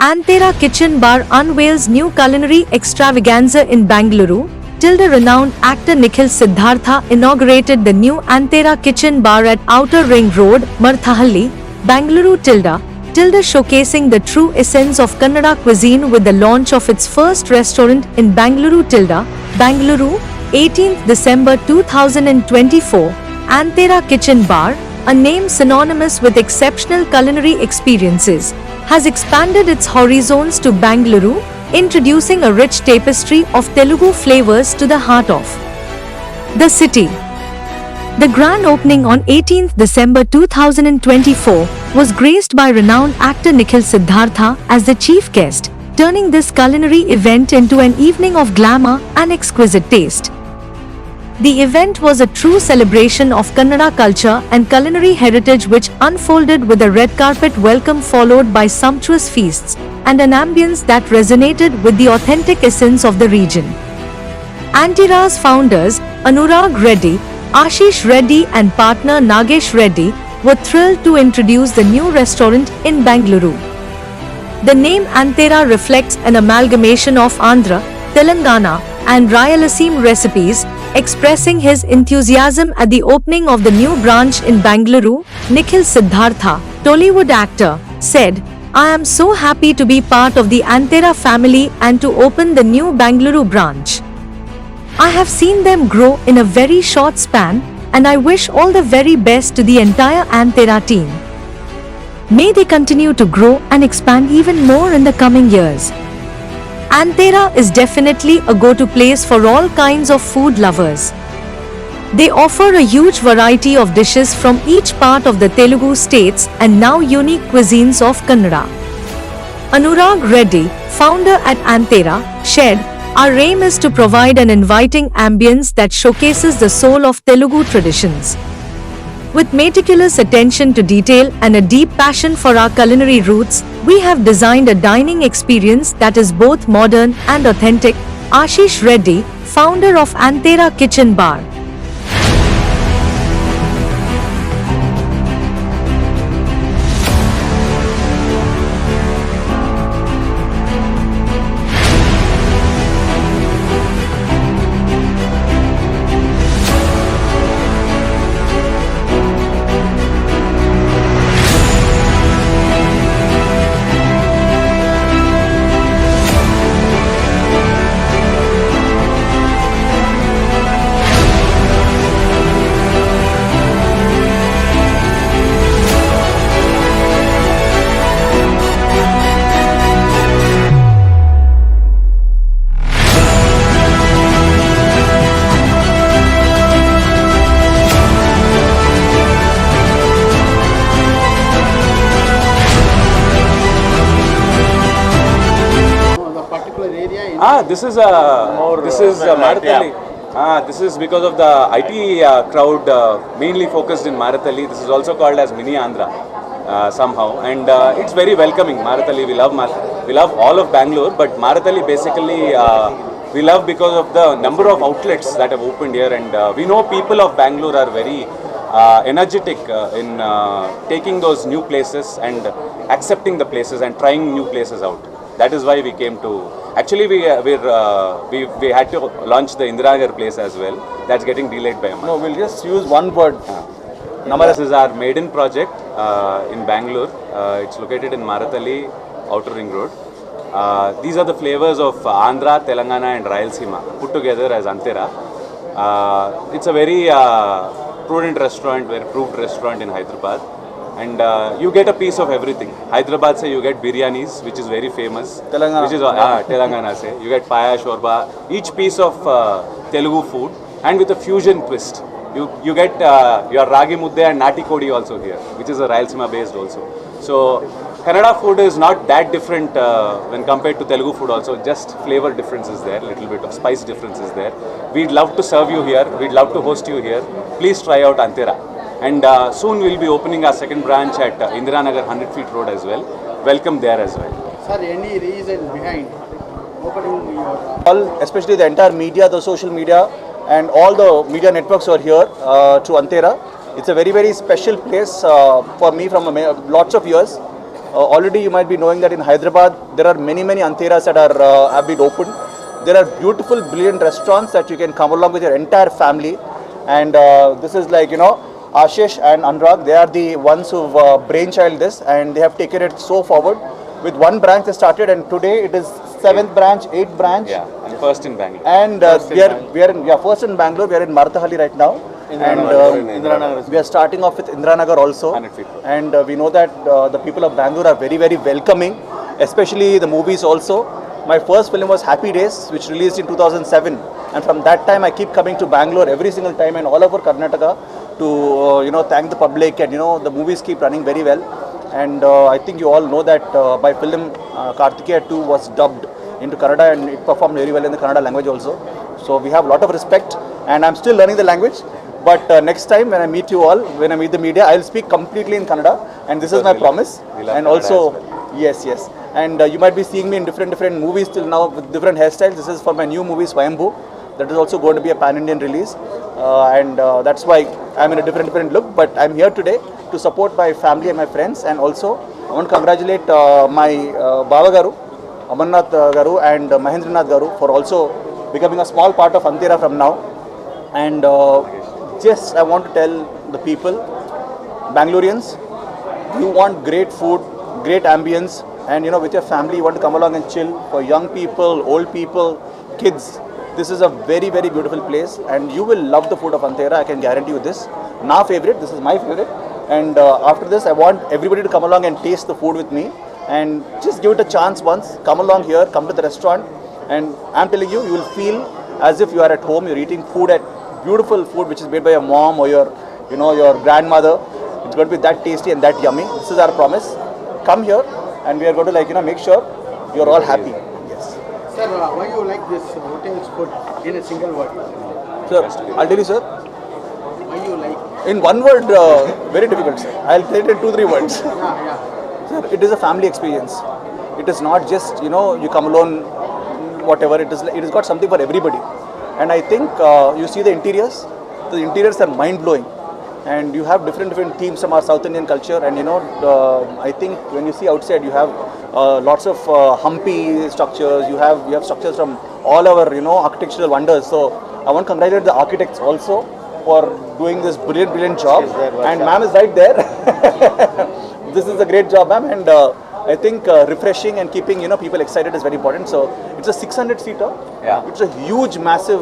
Antera Kitchen Bar unveils new culinary extravaganza in Bengaluru. Renowned actor Nikhil Siddhartha inaugurated the new Antera Kitchen Bar at Outer Ring Road, Marthahalli, Bengaluru. Showcasing the true essence of Kannada cuisine with the launch of its first restaurant in Bengaluru. Bengaluru, 18th December 2024. Antera Kitchen Bar, a name synonymous with exceptional culinary experiences, has expanded its horizons to Bengaluru, introducing a rich tapestry of Telugu flavors to the heart of the city. The grand opening on 18th December 2024 was graced by renowned actor Nikhil Siddhartha as the chief guest, turning this culinary event into an evening of glamour and exquisite taste. The event was a true celebration of Kannada culture and culinary heritage, which unfolded with a red carpet welcome followed by sumptuous feasts and an ambience that resonated with the authentic essence of the region. Antera's founders, Anurag Reddy, Ashish Reddy and partner Nagesh Reddy, were thrilled to introduce the new restaurant in Bengaluru. The name Antera reflects an amalgamation of Andhra, Telangana and Rayalaseema recipes, expressing his enthusiasm at the opening of the new branch in Bengaluru. Nikhil Siddhartha, Tollywood actor, said, "I am so happy to be part of the Antera family and to open the new Bengaluru branch. I have seen them grow in a very short span, and I wish all the very best to the entire Antera team. May they continue to grow and expand even more in the coming years." Antera is definitely a go-to place for all kinds of food lovers. They offer a huge variety of dishes from each part of the Telugu states and now unique cuisines of Kannada. Anurag Reddy, founder at Antera, shared, "Our aim is to provide an inviting ambience that showcases the soul of Telugu traditions. With meticulous attention to detail and a deep passion for our culinary roots, we have designed a dining experience that is both modern and authentic." Ashish Reddy, founder of Antera Kitchen Bar, This is Marathalli. This is because of the IT crowd mainly focused in Marathalli. This is also called as Mini Andhra somehow, and it's very welcoming. Marathalli, we love all of Bangalore, but Marathalli basically we love because of the number of outlets that have opened here, and we know people of Bangalore are very energetic in taking those new places and accepting the places and trying new places out. That is why we came to. Actually, we had to launch the Indiragar place as well. That's getting delayed by a month. No, we'll just use one word. This is our maiden project in Bangalore. It's located in Marathalli, Outer Ring Road. These are the flavors of Andhra, Telangana and Rayalaseema put together as Antera. It's a very prudent restaurant, very proved restaurant in Hyderabad. And you get a piece of everything. Hyderabad say you get biryanis, which is very famous. Telangana. Which is Telangana say you get paya, shorba. Each piece of Telugu food, and with a fusion twist. You get your ragi mudde and nati kodi also here, which is a Rayalaseema based also. So Kannada food is not that different when compared to Telugu food also. Just flavor difference is there, little bit of spice difference is there. We'd love to serve you here. We'd love to host you here. Please try out Antera. And soon we'll be opening our second branch at Indiranagar 100 feet road as well. Welcome there as well. Sir, any reason behind opening your... All, especially the entire media, the social media and all the media networks are here to Antera. It's a very, very special place for me from lots of years. Already you might be knowing that in Hyderabad there are many Anteras that are have been opened. There are beautiful, brilliant restaurants that you can come along with your entire family. And this is like, you know, Ashish and Anurag, they are the ones who've brainchild this, and they have taken it so forward. With one branch they started, and today it is 7th branch, 8th branch. Yeah, and first in Bangalore. And we are in first in Bangalore. We are in Marthahalli right now. And we are starting off with Indiranagar also. 100 feet. And we know that the people of Bangalore are very welcoming, especially the movies also. My first film was Happy Days, which released in 2007. And from that time, I keep coming to Bangalore every single time and all over Karnataka to, you know, thank the public. And, you know, the movies keep running very well. And I think you all know that my film Kartikeya 2 was dubbed into Kannada, and it performed very well in the Kannada language also. So we have a lot of respect, and I'm still learning the language. But next time when I meet you all, when I meet the media, I'll speak completely in Kannada, and this is my promise. And also, yes. And you might be seeing me in different movies till now with different hairstyles. This is for my new movie Swayambhu. That is also going to be a pan-Indian release, and that's why I'm in a different look. But I'm here today to support my family and my friends, and also I want to congratulate my Baba Garu, Amarnath Garu, and Mahendranath Garu for also becoming a small part of Antera from now. And just I want to tell the people, Bangaloreans, you want great food, great ambience, and you know, with your family you want to come along and chill. For young people, old people, kids, this is a very beautiful place, and you will love the food of Antera. I can guarantee you this. My favorite, this is my favorite. And after this, I want everybody to come along and taste the food with me, and just give it a chance once. Come along here, come to the restaurant, and I'm telling you, you will feel as if you are at home. You're eating food at beautiful food which is made by your mom or your, you know, your grandmother. It's going to be that tasty and that yummy. This is our promise. Come here, and we are going to, like, you know, make sure you're all happy. Yes. Sir, why you like this hotel's food in a single word? Sir, I'll tell you, sir. Why you like? In one word, very difficult, sir. I'll tell it in 2-3 words. Yeah. Sir, it is a family experience. It is not just, you know, you come alone, whatever. It has got something for everybody. And I think you see the interiors are mind-blowing. And you have different themes from our South Indian culture. And, you know, I think when you see outside, you have lots of humpy structures. You have structures from all our, you know, architectural wonders. So I want to congratulate the architects also for doing this brilliant job. And ma'am is right there. This is a great job, ma'am. And I think refreshing and keeping, you know, people excited is very important. So it's a 600-seater. Yeah. It's a huge, massive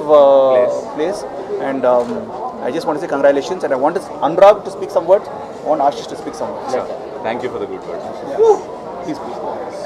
place. And I just want to say congratulations. And I want Anurag to speak some words. I want Ashish to speak some words. Sure. Thank you for the good words. Please.